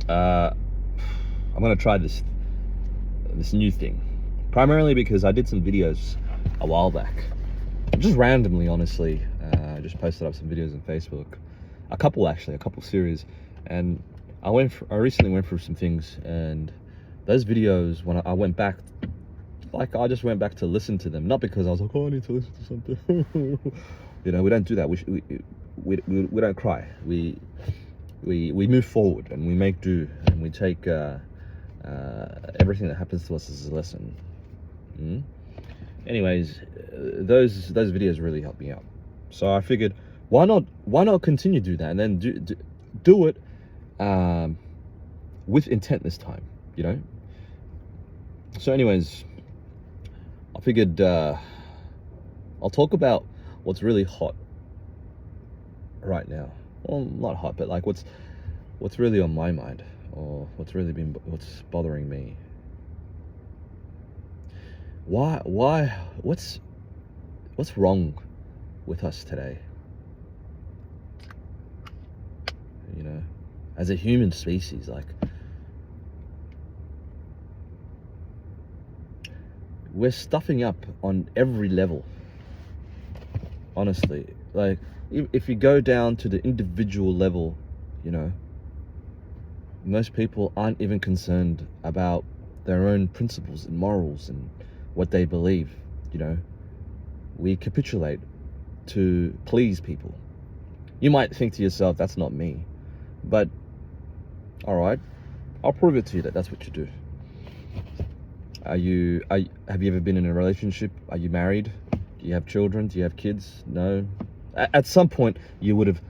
uh, I'm gonna try this new thing, primarily because I did some videos a while back, just randomly, honestly. I just posted up some videos on Facebook, a couple series, and I recently went through some things, and those videos, when I went back, like I just went back to listen to them, not because I was like, oh, I need to listen to something. You know, we don't do that. We don't cry. We move forward and we make do, and we take everything that happens to us as a lesson. Anyways, those videos really helped me out. So I figured, why not continue to do that, and then do it with intent this time, you know? So anyways, I figured I'll talk about what's really hot right now. Well, not hot, but like what's really on my mind, or what's bothering me. What's wrong with us today? You know, as a human species, like, we're stuffing up on every level. Honestly, like, if you go down to the individual level, you know, most people aren't even concerned about their own principles and morals and what they believe. You know, we capitulate to please people. You might think to yourself, that's not me, but all right, I'll prove it to you that that's what you do. Have you ever been in a relationship? Are you married? Do you have children? Do you have kids? No. At some point you would have,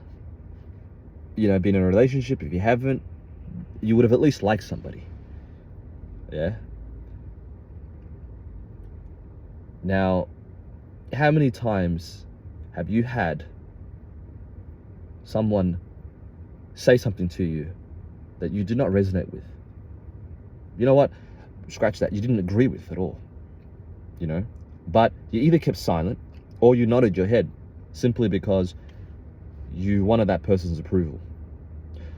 you know, been in a relationship. If you haven't, you would have at least liked somebody. Yeah. Now, how many times have you had someone say something to you that you did not resonate with? You know what? Scratch that. You didn't agree with at all. You know? But you either kept silent or you nodded your head simply because you wanted that person's approval.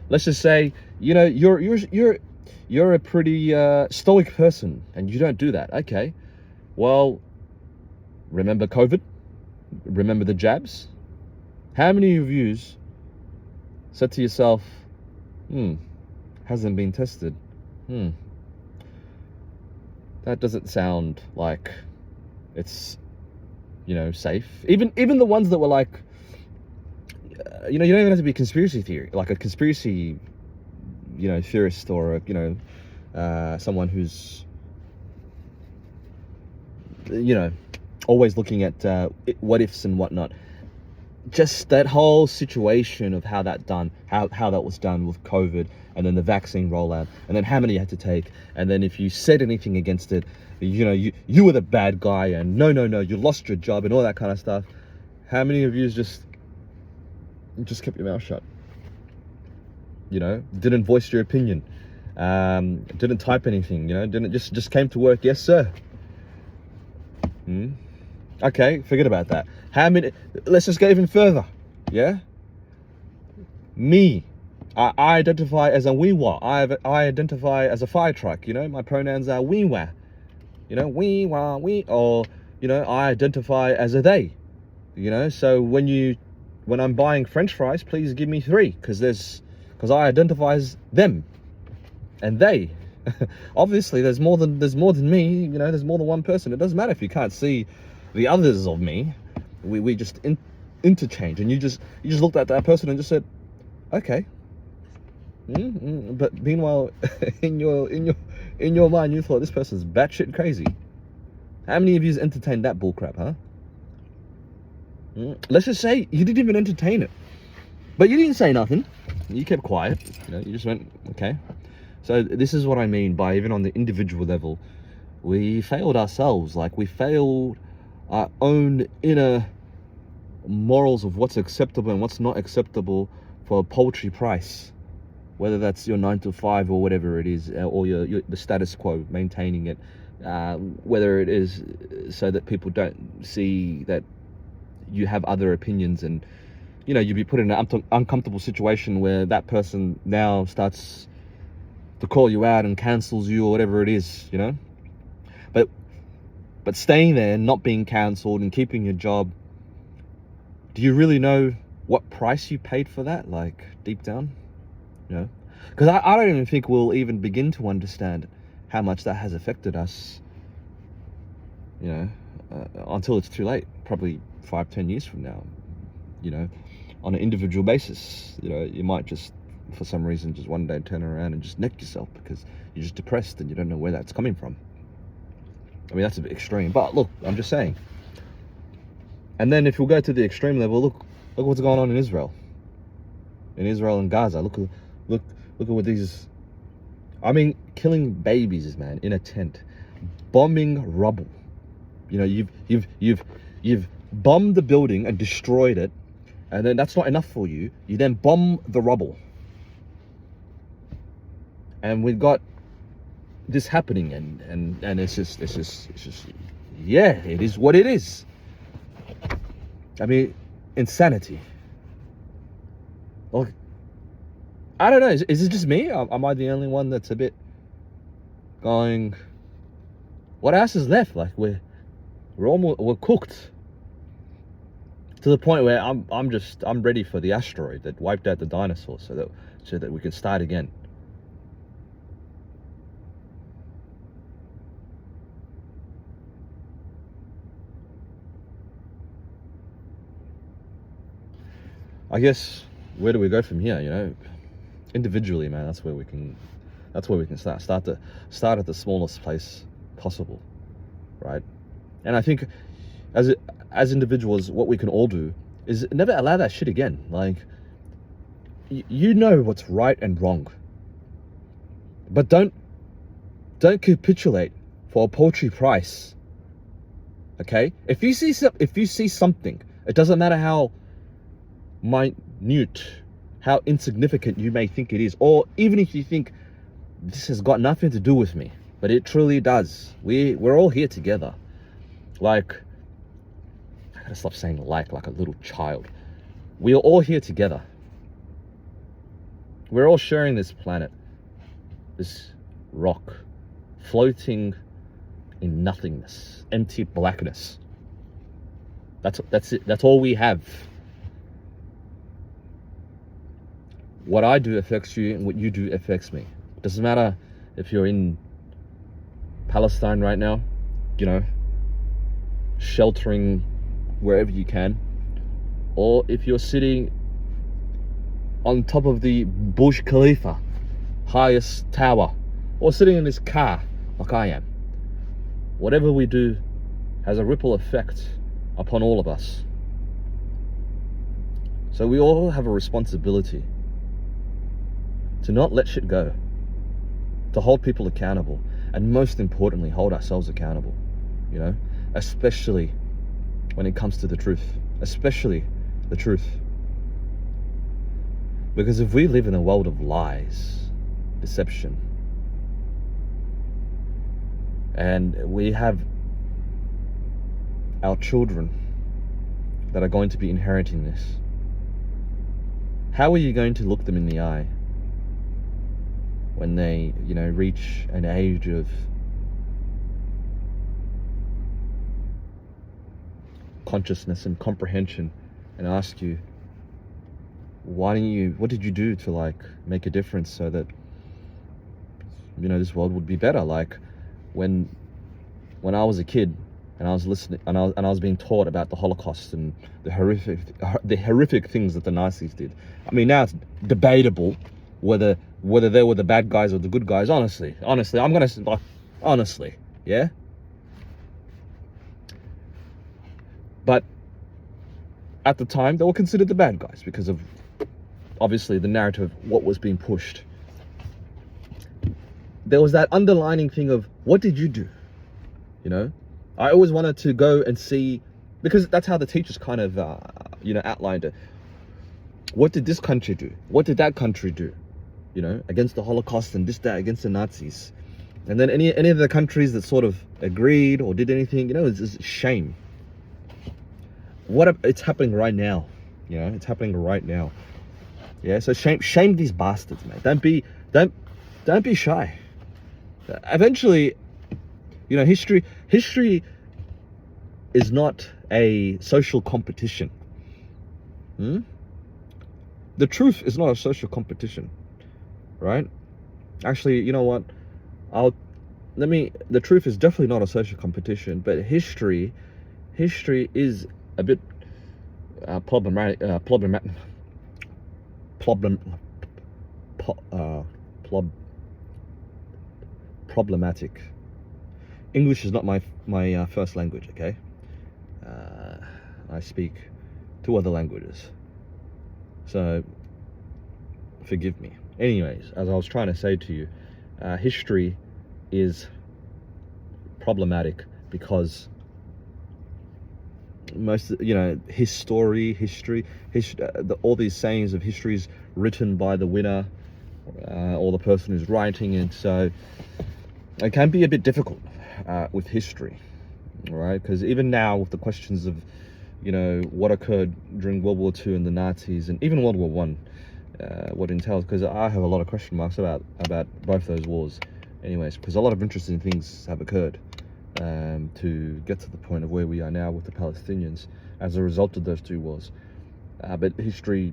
Let's just say, you know, you're a pretty stoic person and you don't do that. Okay. Well, remember COVID? Remember the jabs? How many of you said to yourself, hasn't been tested? That doesn't sound like it's, you know, safe. Even the ones that were like, you know, you don't even have to be conspiracy theory, like a conspiracy, you know, theorist, or you know, someone who's, you know, always looking at what ifs and whatnot. Just that whole situation of how that was done with COVID, and then the vaccine rollout, and then how many you had to take, and then if you said anything against it, you know, you were the bad guy, and no, you lost your job and all that kind of stuff. How many of you just kept your mouth shut? You know, didn't voice your opinion, didn't type anything, you know, didn't just came to work, yes sir. Okay, forget about that. How many? Let's just go even further. Yeah. Me, I identify as a weewa. I identify as a fire truck. You know, my pronouns are weewa. You know, weewa, we, or you know, I identify as a they. You know, so when I'm buying French fries, please give me 3, because I identify as them and they. Obviously, there's more than me. You know, there's more than one person. It doesn't matter if you can't see the others of me. We just interchange, and you just looked at that person and just said, okay. But meanwhile, in your mind, you thought this person's batshit crazy. How many of you entertained that bullcrap, huh? Let's just say you didn't even entertain it, but you didn't say nothing. You kept quiet. You know, you just went, okay. So this is what I mean by, even on the individual level, we failed ourselves. Like, we failed our own inner morals of what's acceptable and what's not acceptable for a paltry price, whether that's your 9 to 5 or whatever it is, or the status quo, maintaining it, whether it is so that people don't see that you have other opinions, and you know, you'd be put in an uncomfortable situation where that person now starts to call you out and cancels you or whatever it is, you know. But staying there, not being cancelled and keeping your job, do you really know what price you paid for that? Like, deep down, you know? Because I don't even think we'll even begin to understand how much that has affected us, you know, until it's too late, probably 5-10 years from now, you know, on an individual basis. You know, you might just, for some reason, just one day turn around and just neck yourself because you're just depressed and you don't know where that's coming from. I mean, that's a bit extreme, but look, I'm just saying. And then if we go to the extreme level, look what's going on in Israel. In Israel and Gaza, look at what these, I mean, killing babies, man, in a tent, bombing rubble. You know, you've bombed the building and destroyed it, and then that's not enough for you. You then bomb the rubble, and we've got this happening, and it's just yeah, it is what it is. I mean, insanity. Look, I don't know, is it just me? Am I the only one that's a bit going, what else is left? Like, we're cooked to the point where I'm ready for the asteroid that wiped out the dinosaurs so that we can start again. I guess, where do we go from here? You know, individually, man, that's where we can start at the smallest place possible, right? And I think as individuals, what we can all do is never allow that shit again. Like, you know what's right and wrong, but don't capitulate for a paltry price. Okay, if you see something, it doesn't matter how minute, how insignificant you may think it is, or even if you think this has got nothing to do with me, but it truly does. We're all here together. Like, I gotta stop saying like a little child. We are all here together. We're all sharing this planet, this rock, floating in nothingness, empty blackness. That's it. That's all we have. What I do affects you, and what you do affects me. It doesn't matter if you're in Palestine right now, you know, sheltering wherever you can, or if you're sitting on top of the Burj Khalifa, highest tower, or sitting in this car like I am. Whatever we do has a ripple effect upon all of us. So we all have a responsibility to not let shit go, to hold people accountable, and most importantly, hold ourselves accountable, you know, especially when it comes to the truth, especially the truth. Because if we live in a world of lies, deception, and we have our children that are going to be inheriting this, how are you going to look them in the eye when they, you know, reach an age of consciousness and comprehension and ask you, what did you do to, like, make a difference so that, you know, this world would be better? Like, when I was a kid and I was listening and I was being taught about the Holocaust and the horrific things that the Nazis did. I mean, now it's debatable whether they were the bad guys or the good guys. Honestly, I'm gonna, like, honestly, yeah. But at the time, they were considered the bad guys because of, obviously, the narrative, what was being pushed. There was that underlining thing of, what did you do? You know, I always wanted to go and see, because that's how the teachers kind of, you know, outlined it. What did this country do? What did that country do? You know, against the Holocaust and that against the Nazis. And then any of the countries that sort of agreed or did anything, you know, it's shame. It's happening right now. You know, it's happening right now. Yeah, so shame these bastards, mate. Don't be shy. Eventually, you know, history is not a social competition. The truth is not a social competition, right? Actually, you know what? The truth is definitely not a social competition, but history is a bit problematic. English is not my first language, okay? I speak 2 other languages, so forgive me. Anyways, as I was trying to say to you, history is problematic because most, you know, all these sayings of history is written by the winner or the person who's writing it, so it can be a bit difficult with history, right? Because even now with the questions of, you know, what occurred during World War II and the Nazis, and even World War I, what entails, because I have a lot of question marks about both those wars anyways, because a lot of interesting things have occurred to get to the point of where we are now with the Palestinians as a result of those 2 wars, but history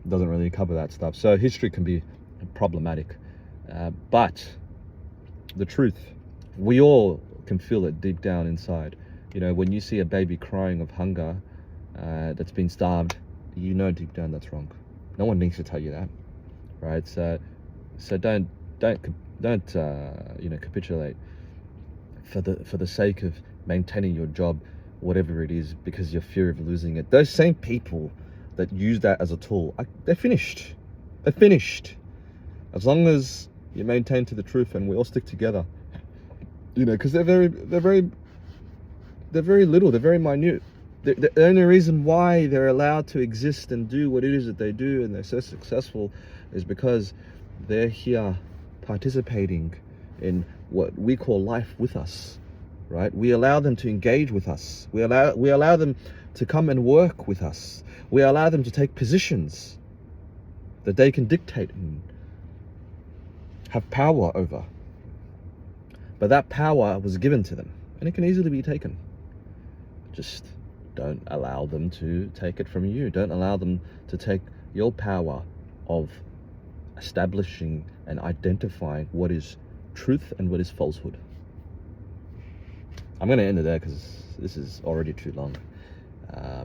doesn't really cover that stuff, so history can be problematic, but the truth, we all can feel it deep down inside. You know, when you see a baby crying of hunger that's been starved, you know deep down that's wrong. No one needs to tell you that, right? So don't you know, capitulate for the sake of maintaining your job, whatever it is, because your fear of losing it. Those same people that use that as a tool, they're finished. They're finished. As long as you maintain to the truth and we all stick together, you know, because they're very little, they're very minute. The only reason why they're allowed to exist and do what it is that they do and they're so successful is because they're here participating in what we call life with us, right? We allow them to engage with us. We allow them to come and work with us. We allow them to take positions that they can dictate and have power over. But that power was given to them and it can easily be taken. Just don't allow them to take it from you. Don't allow them to take your power of establishing and identifying what is truth and what is falsehood. I'm going to end it there because this is already too long.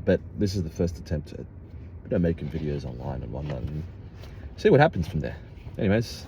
But this is the first attempt at making videos online and whatnot, and see what happens from there. Anyways,